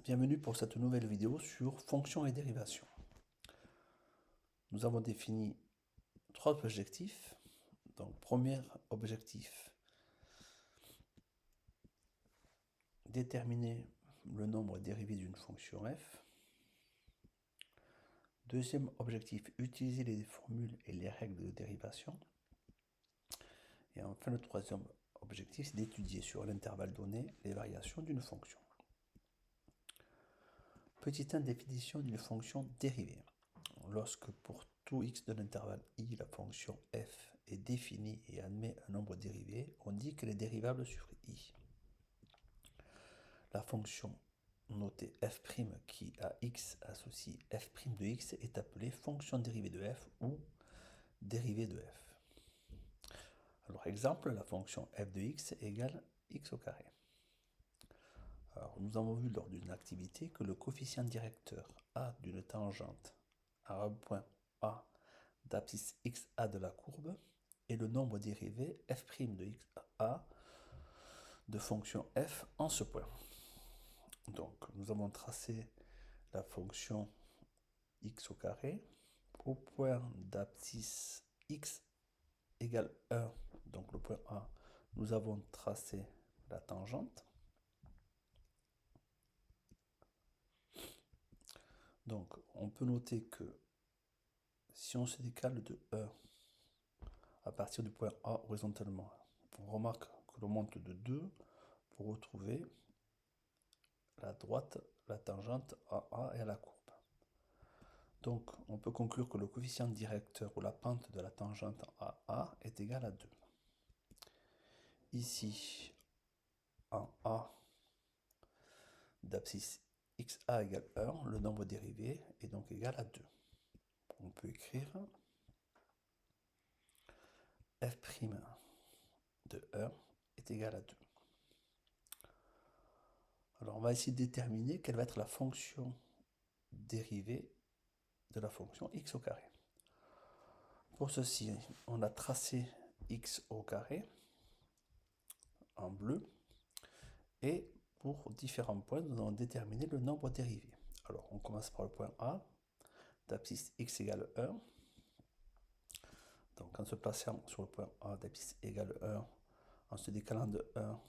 Bienvenue pour cette nouvelle vidéo sur fonctions et dérivations. Nous avons défini trois objectifs. Donc, premier objectif, déterminer le nombre dérivé d'une fonction f. Deuxième objectif, utiliser les formules et les règles de dérivation. Et enfin, le troisième objectif, c'est d'étudier sur l'intervalle donné les variations d'une fonction. Petit 1, définition d'une fonction dérivée. Lorsque pour tout x de l'intervalle i, la fonction f est définie et admet un nombre dérivé, on dit qu'elle est dérivable sur i. La fonction notée f' qui à x associe f' de x est appelée fonction dérivée de f ou dérivée de f. Alors exemple, la fonction f de x égale x au carré. Alors, nous avons vu lors d'une activité que le coefficient directeur a d'une tangente à un point A d'abscisse xa de la courbe est le nombre dérivé f' de xa de fonction f en ce point. Donc nous avons tracé la fonction x au carré au point d'abscisse x égale 1, donc le point A, nous avons tracé la tangente. Donc on peut noter que si on se décale de 1 à partir du point A horizontalement, on remarque que l'on monte de 2 pour retrouver la droite, la tangente AA et à la courbe. Donc on peut conclure que le coefficient directeur ou la pente de la tangente AA est égal à 2. Ici, en A d'abscisse xa égale 1, le nombre dérivé est donc égal à 2. On peut écrire f' de 1 est égal à 2. Alors on va essayer de déterminer quelle va être la fonction dérivée de la fonction x au carré. Pour ceci, on a tracé x au carré en bleu et pour différents points, nous allons déterminer le nombre dérivé. Alors on commence par le point A d'abscisse x égale 1. Donc en se plaçant sur le point A d'abscisse égale 1, en se décalant de 1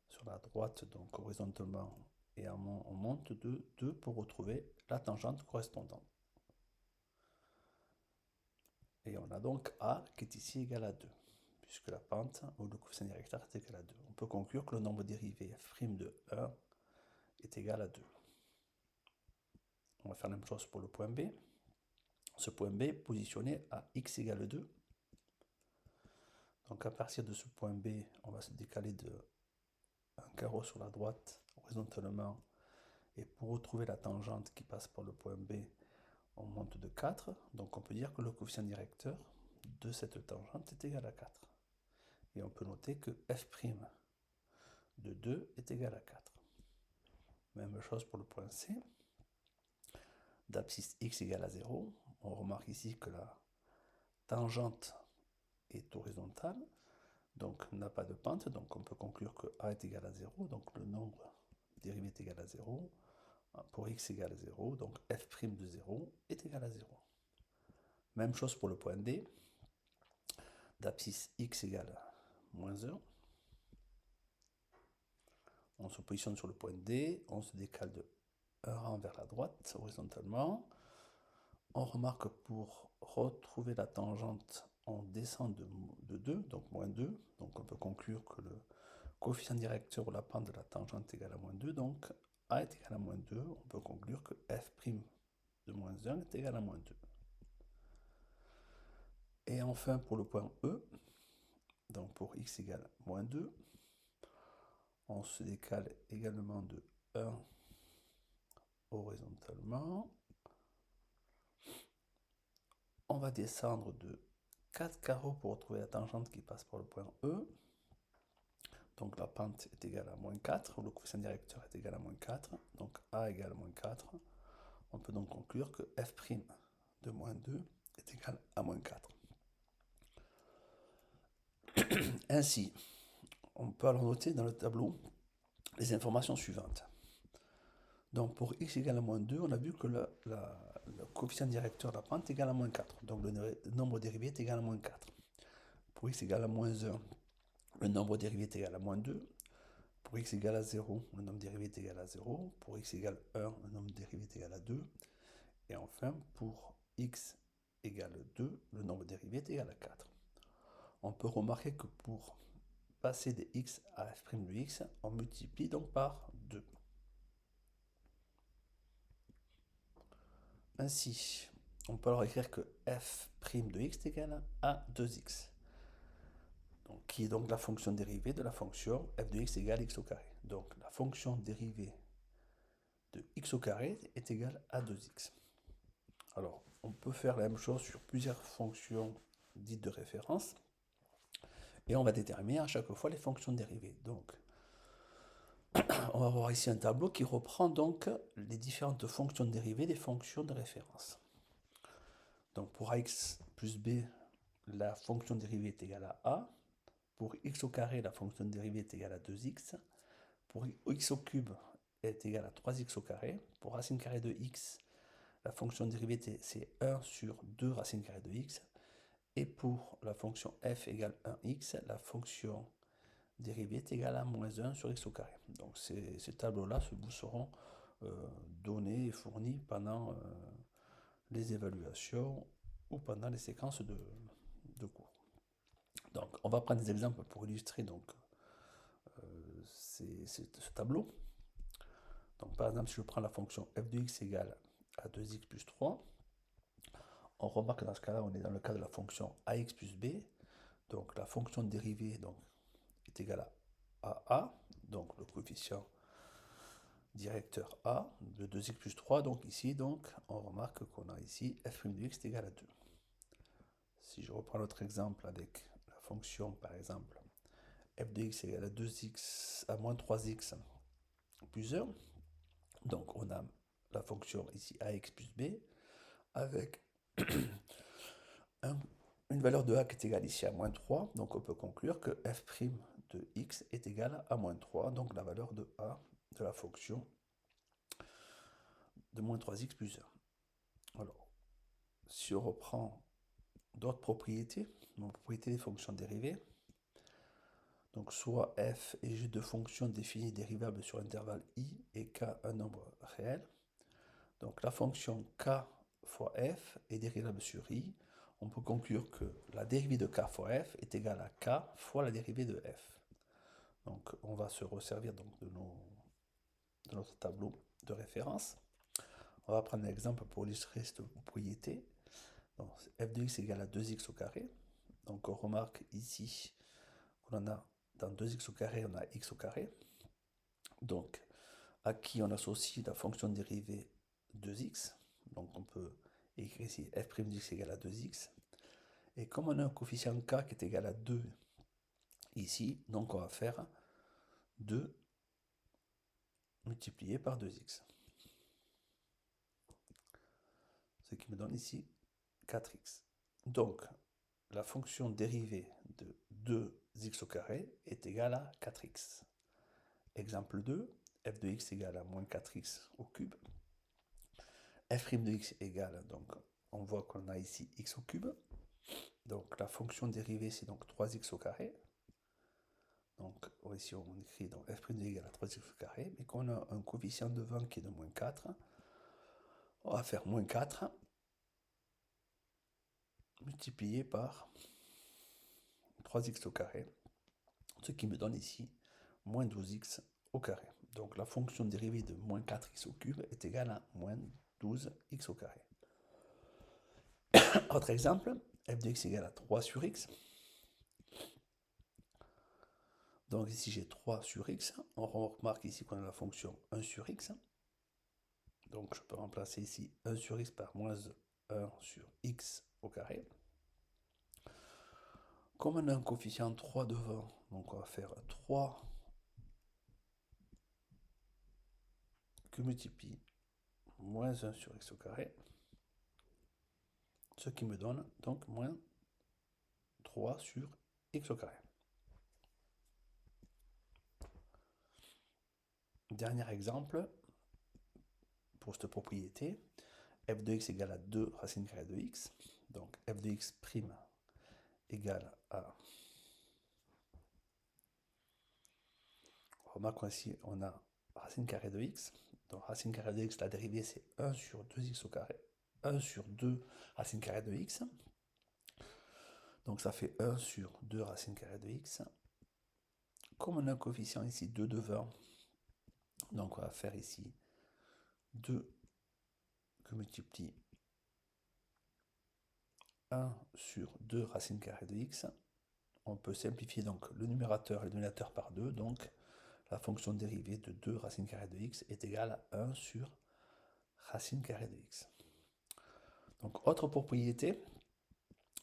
sur la droite, donc horizontalement, et on monte de 2 pour retrouver la tangente correspondante. Et on a donc A qui est ici égal à 2, puisque la pente ou le coefficient directeur est égal à 2. On peut conclure que le nombre dérivé f' de 1 est égal à 2. On va faire la même chose pour le point B. Ce point B est positionné à x égale 2. Donc à partir de ce point B, on va se décaler de un carreau sur la droite horizontalement. Et pour retrouver la tangente qui passe par le point B, on monte de 4. Donc on peut dire que le coefficient directeur de cette tangente est égal à 4. Et on peut noter que f' de 2 est égal à 4. Même chose pour le point C. D'abscisse x égale à 0. On remarque ici que la tangente est horizontale, donc n'a pas de pente, donc on peut conclure que A est égal à 0, donc le nombre dérivé est égal à 0. Pour x égale à 0, donc f' de 0 est égal à 0. Même chose pour le point D, d'abscisse x égale à moins 1. On se positionne sur le point D, on se décale de 1 rang vers la droite, horizontalement. On remarque pour retrouver la tangente, on descend de 2, donc moins 2. Donc on peut conclure que le coefficient directeur ou la pente de la tangente est égal à moins 2. Donc A est égal à moins 2. On peut conclure que f' de moins 1 est égal à moins 2. Et enfin pour le point E, donc pour x égale moins 2, on se décale également de 1 horizontalement. On va descendre de 4 carreaux pour retrouver la tangente qui passe par le point E. Donc la pente est égale à moins 4, le coefficient directeur est égal à moins 4, donc A égale à moins 4. On peut donc conclure que f' de moins 2 est égal à moins 4. Ainsi, on peut alors noter dans le tableau les informations suivantes. Donc pour x égale à moins 2, on a vu que le coefficient directeur de la pente est égal à moins 4. Donc le nombre dérivé est égal à moins 4. Pour x égale à moins 1, le nombre dérivé est égal à moins 2. Pour x égale à 0, le nombre dérivé est égal à 0. Pour x égale 1, le nombre dérivé est égal à 2. Et enfin, pour x égale 2, le nombre dérivé est égal à 4. On peut remarquer que pour passer de x à f' de x, on multiplie donc par 2. Ainsi, on peut alors écrire que f' de x est égal à 2x. Donc, qui est donc la fonction dérivée de la fonction f de x égale x au carré. Donc la fonction dérivée de x au carré est égale à 2x. Alors, on peut faire la même chose sur plusieurs fonctions dites de référence. Et on va déterminer à chaque fois les fonctions dérivées. Donc, on va voir ici un tableau qui reprend donc les différentes fonctions dérivées des fonctions de référence. Donc pour ax plus b, la fonction dérivée est égale à a. Pour x au carré, la fonction dérivée est égale à 2x. Pour x au cube est égale à 3x au carré. Pour racine carrée de x, la fonction dérivée c'est 1 sur 2 racine carrée de x. Et pour la fonction f égale 1x, la fonction dérivée est égale à moins 1 sur x au carré. Donc ces tableaux-là vous seront donnés et fournis pendant les évaluations ou pendant les séquences de cours. Donc on va prendre des exemples pour illustrer donc, ce tableau. Donc par exemple, si je prends la fonction f de x égale à 2x plus 3, on remarque que dans ce cas-là, on est dans le cas de la fonction ax plus b. Donc la fonction dérivée donc, est égale à a, donc le coefficient directeur a de 2x plus 3. Donc ici, donc, on remarque qu'on a ici f' de x est égal à 2. Si je reprends l'autre exemple avec la fonction, par exemple, f de x est égal à 2x à moins 3x plus 1. Donc on a la fonction ici ax plus b avec une valeur de a qui est égale ici à moins 3. Donc on peut conclure que f' de x est égal à moins 3. Donc la valeur de a de la fonction de moins 3x plus 1. Alors, si on reprend d'autres propriétés, donc propriétés des fonctions dérivées, donc soit f est juste de fonctions définies dérivables sur l'intervalle i et k un nombre réel. Donc la fonction k fois f est dérivable sur i. On peut conclure que la dérivée de k fois f est égale à k fois la dérivée de f. Donc on va se resservir donc de notre tableau de référence. On va prendre un exemple pour illustrer cette propriété. Donc f de x égale à 2x au carré. Donc on remarque ici qu'on a dans 2x au carré, on a x au carré. Donc à qui on associe la fonction dérivée 2x. Donc on peut écrire ici f' de x égale à 2x. Et comme on a un coefficient k qui est égal à 2 ici, donc on va faire 2 multiplié par 2x. Ce qui me donne ici 4x. Donc la fonction dérivée de 2x au carré est égale à 4x. Exemple 2, f de x égale à moins 4x au cube. F' de x égale, donc on voit qu'on a ici x au cube. Donc la fonction dérivée c'est donc 3x au carré. Donc ici on écrit donc f' de x égale à 3x au carré, mais qu'on a un coefficient devant qui est de moins 4, on va faire moins 4 multiplié par 3x au carré, ce qui me donne ici moins 12x au carré. Donc la fonction dérivée de moins 4x au cube est égale à moins 12x au carré. Autre exemple, f de x égale à 3 sur x. Donc ici j'ai 3 sur x. On remarque ici qu'on a la fonction 1 sur x. Donc je peux remplacer ici 1 sur x par moins 1 sur x au carré. Comme on a un coefficient 3 devant, donc on va faire 3 que multiplie moins 1 sur x au carré. Ce qui me donne donc moins 3 sur x au carré. Dernier exemple, pour cette propriété, f de x égale à 2 racine carrée de x. Donc f de x prime égale à... Remarquons ici, on a racine carrée de x. Donc racine carrée de x, la dérivée c'est 1 sur 2x au carré. 1 sur 2 racine carrée de x. Donc ça fait 1 sur 2 racine carrée de x. Comme on a un coefficient ici 2 devant, donc on va faire ici 2 que multiplie 1 sur 2 racine carrée de x. On peut simplifier donc le numérateur et le dénominateur par 2. Donc la fonction dérivée de 2 racine carrée de x est égale à 1 sur racine carrée de x. Donc autre propriété,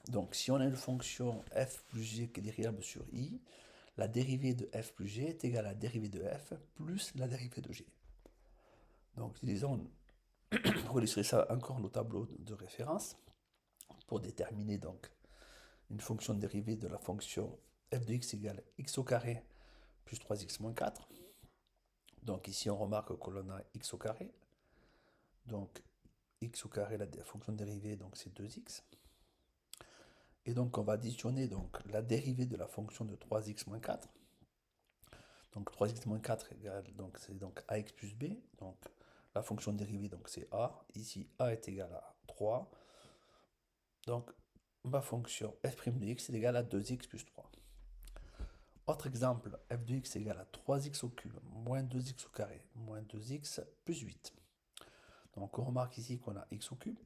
donc si on a une fonction f plus g qui est dérivable sur i, la dérivée de f plus g est égale à la dérivée de f plus la dérivée de g. Donc disons, pour illustrer ça encore nos tableaux de référence, pour déterminer donc une fonction dérivée de la fonction f de x égale x au carré plus 3x moins 4. Donc ici on remarque que l'on a x au carré. Donc x au carré, la fonction dérivée, donc c'est 2x. Et donc on va additionner donc la dérivée de la fonction de 3x moins 4. Donc 3x moins 4 égale, donc c'est donc ax plus b. Donc la fonction dérivée, donc c'est a. Ici a est égal à 3. Donc ma fonction f' de x est égale à 2x plus 3. Autre exemple, f de x est égal à 3x au cube moins 2x au carré moins 2x plus 8. Donc on remarque ici qu'on a x au cube,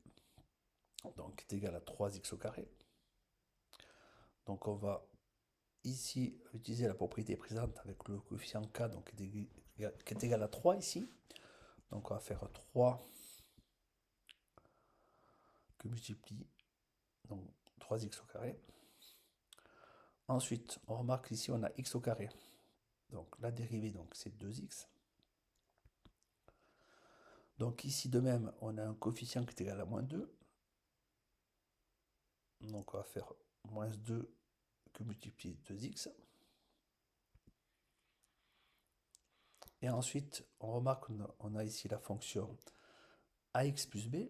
donc est égal à 3x au carré. Donc on va ici utiliser la propriété présente avec le coefficient k, donc qui est égal à 3 ici. Donc on va faire 3 que multiplie donc 3x au carré. Ensuite, on remarque ici on a x au carré. Donc la dérivée, donc c'est 2x. Donc ici de même, on a un coefficient qui est égal à moins 2. Donc on va faire moins 2 que multiplier 2x. Et ensuite, on remarque qu'on a ici la fonction ax plus b.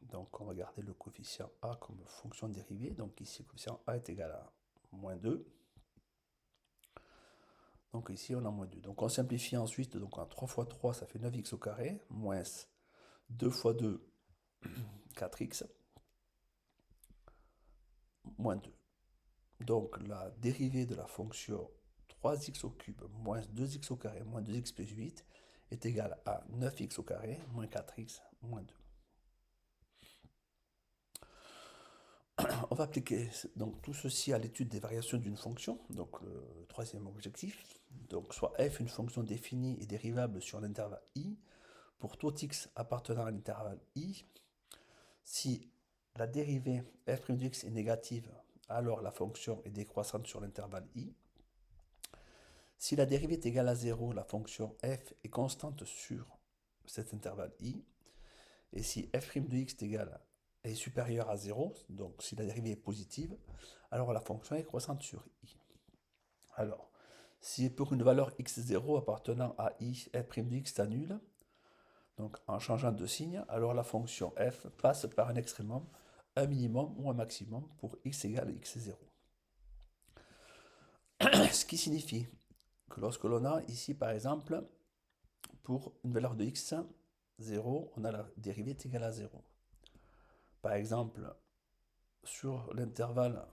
Donc on va garder le coefficient a comme fonction dérivée. Donc ici, le coefficient a est égal à moins 2. Donc ici, on a moins 2. Donc on simplifie ensuite. Donc on a 3 fois 3, ça fait 9x au carré. Moins 2 fois 2, 4x. Moins 2. Donc la dérivée de la fonction 3x au cube moins 2x au carré moins 2x plus 8 est égale à 9x au carré moins 4x moins 2. On va appliquer donc tout ceci à l'étude des variations d'une fonction, donc le troisième objectif. Donc soit f une fonction définie et dérivable sur l'intervalle i pour tout x appartenant à l'intervalle i. Si la dérivée f' de x est négative, alors la fonction est décroissante sur l'intervalle i. Si la dérivée est égale à 0, la fonction f est constante sur cet intervalle i. Et si f' de x est supérieur à 0, donc si la dérivée est positive, alors la fonction est croissante sur i. Alors, si pour une valeur x0 appartenant à i, f' de x s'annule, donc en changeant de signe, alors la fonction f passe par un extrémum, un minimum ou un maximum pour x égale x0. Ce qui signifie que lorsque l'on a ici, par exemple, pour une valeur de x, 0, on a la dérivée est égale à 0. Par exemple, sur l'intervalle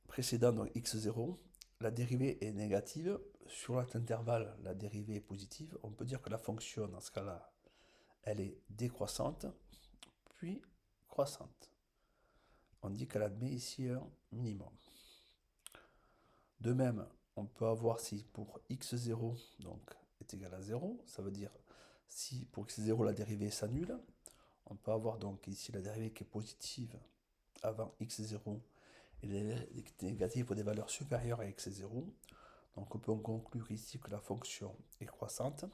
précédent, donc x0, la dérivée est négative. Sur cet intervalle, la dérivée est positive. On peut dire que la fonction, dans ce cas-là, elle est décroissante, puis croissante. On dit qu'elle admet ici un minimum. De même, on peut avoir si pour x0 donc, est égal à 0, ça veut dire si pour x0 la dérivée s'annule, on peut avoir donc ici la dérivée qui est positive avant x0 et négative pour des valeurs supérieures à x0. Donc on peut conclure ici que la fonction est croissante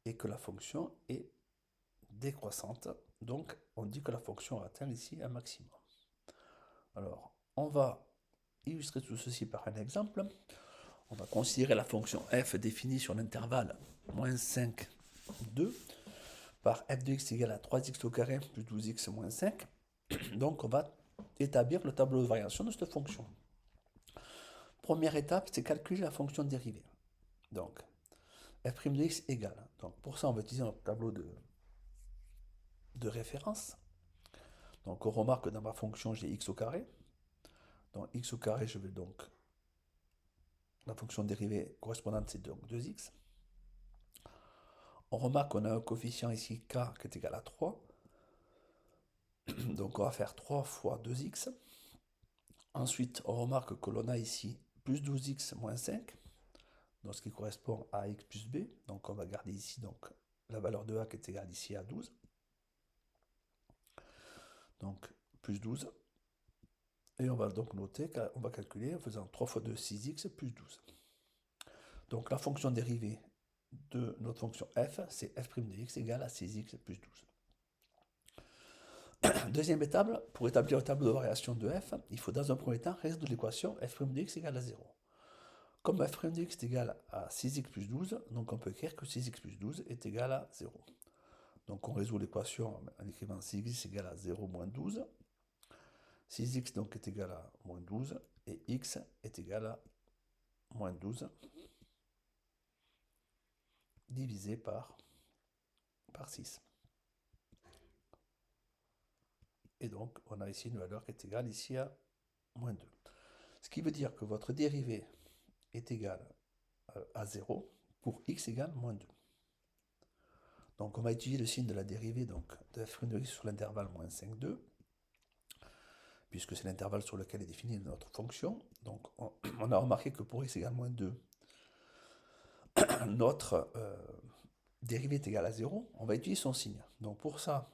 et que la fonction est décroissante. Donc on dit que la fonction atteint ici un maximum. Alors on va illustrer tout ceci par un exemple. On va considérer la fonction f définie sur l'intervalle moins 5, 2 par f de x égale à 3x au carré plus 12x moins 5. Donc on va établir le tableau de variation de cette fonction. Première étape, c'est calculer la fonction dérivée. Donc f' de x égale. Donc pour ça, on va utiliser notre tableau de référence. Donc on remarque que dans ma fonction, j'ai x au carré. Dans x au carré, je vais donc... La fonction dérivée correspondante, c'est donc 2x. On remarque qu'on a un coefficient ici, k, qui est égal à 3. Donc on va faire 3 fois 2x. Ensuite, on remarque que l'on a ici plus 12x moins 5, donc ce qui correspond à x plus b. Donc on va garder ici donc, la valeur de a qui est égale ici à 12. Donc plus 12. Et on va donc noter qu'on va calculer en faisant 3 fois 2, 6x plus 12. Donc la fonction dérivée de notre fonction f, c'est f' de x égale à 6x plus 12. Deuxième étape, pour établir le tableau de variation de f, il faut dans un premier temps résoudre l'équation f' de x égale à 0. Comme f' de x est égal à 6x plus 12, donc on peut écrire que 6x plus 12 est égal à 0. Donc on résout l'équation en écrivant 6x égale à 0 moins 12. 6x donc est égal à moins 12 et x est égal à moins 12 divisé par 6. Et donc on a ici une valeur qui est égale ici à moins 2. Ce qui veut dire que votre dérivée est égale à 0 pour x égale moins 2. Donc on va étudier le signe de la dérivée donc, de f' de x sur l'intervalle moins 5, 2, puisque c'est l'intervalle sur lequel est définie notre fonction. Donc on a remarqué que pour x égale moins 2, notre dérivée est égale à 0, on va étudier son signe. Donc pour ça,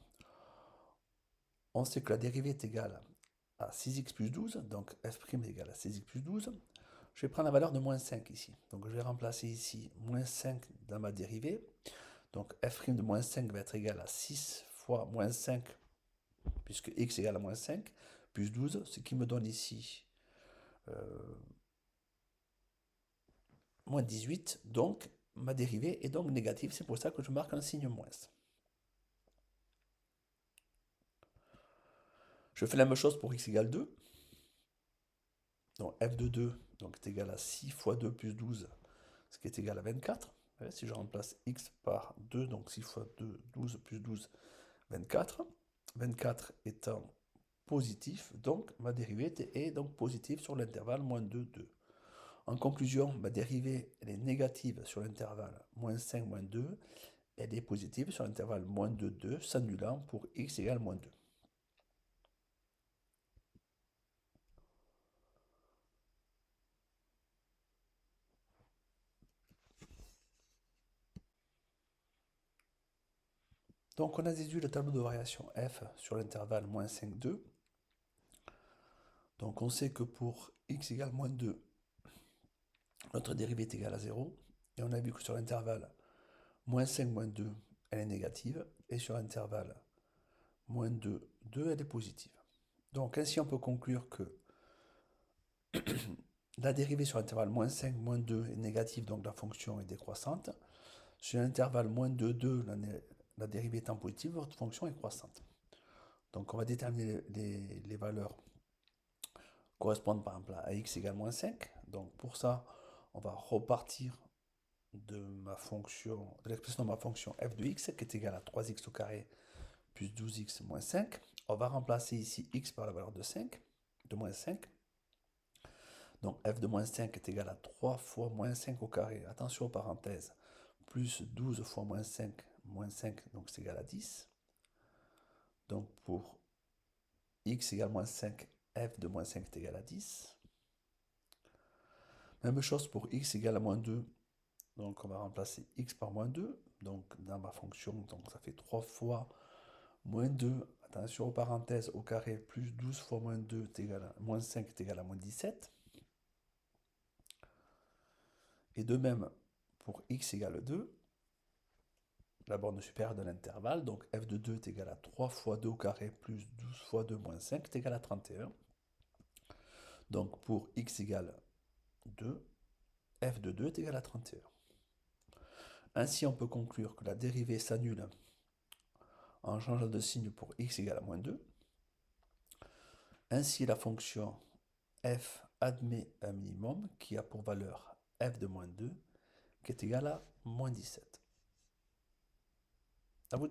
on sait que la dérivée est égale à 6x plus 12, donc f' est égal à 6x plus 12. Je vais prendre la valeur de moins 5 ici. Donc je vais remplacer ici moins 5 dans ma dérivée. Donc f' de moins 5 va être égal à 6 fois moins 5, puisque x égale à moins 5, plus 12, ce qui me donne ici moins 18. Donc ma dérivée est donc négative, c'est pour ça que je marque un signe moins. Je fais la même chose pour x égale 2. Donc f de 2 donc, est égal à 6 fois 2 plus 12, ce qui est égal à 24. Si je remplace x par 2, donc 6 fois 2, 12 plus 12, 24. 24 étant positif, donc ma dérivée est donc positive sur l'intervalle moins 2, 2. En conclusion, ma dérivée elle est négative sur l'intervalle moins 5, moins 2. Elle est positive sur l'intervalle moins 2, 2, s'annulant pour x égale moins 2. Donc on a déduit le tableau de variation f sur l'intervalle moins 5, 2. Donc on sait que pour x égale moins 2, notre dérivée est égale à 0. Et on a vu que sur l'intervalle moins 5, moins 2, elle est négative. Et sur l'intervalle moins 2, 2, elle est positive. Donc ainsi on peut conclure que la dérivée sur l'intervalle moins 5, moins 2 est négative, donc la fonction est décroissante. Sur l'intervalle moins 2, 2, la dérivée étant positive, votre fonction est croissante. Donc on va déterminer les valeurs correspondent par exemple à x égale moins 5. Donc pour ça, on va repartir de l'expression de ma fonction f de x qui est égale à 3x au carré plus 12x moins 5. On va remplacer ici x par la valeur de 5, de moins 5. Donc f de moins 5 est égal à 3 fois moins 5 au carré, attention aux parenthèses, plus 12 fois moins 5, donc c'est égal à 10. Donc pour x égale moins 5, f de moins 5 est égal à 10. Même chose pour x égale à moins 2. Donc on va remplacer x par moins 2. Donc dans ma fonction, donc ça fait 3 fois moins 2, attention aux parenthèses, au carré, plus 12 fois moins 2 est égal à moins 5 est égal à moins 17. Et de même pour x égale 2, la borne supérieure de l'intervalle, donc f de 2 est égal à 3 fois 2 au carré plus 12 fois 2 moins 5 est égal à 31. Donc pour x égale 2, f de 2 est égal à 31. Ainsi, on peut conclure que la dérivée s'annule en changeant de signe pour x égale à moins 2. Ainsi, la fonction f admet un minimum qui a pour valeur f de moins 2 qui est égal à moins 17. À vous de jouer.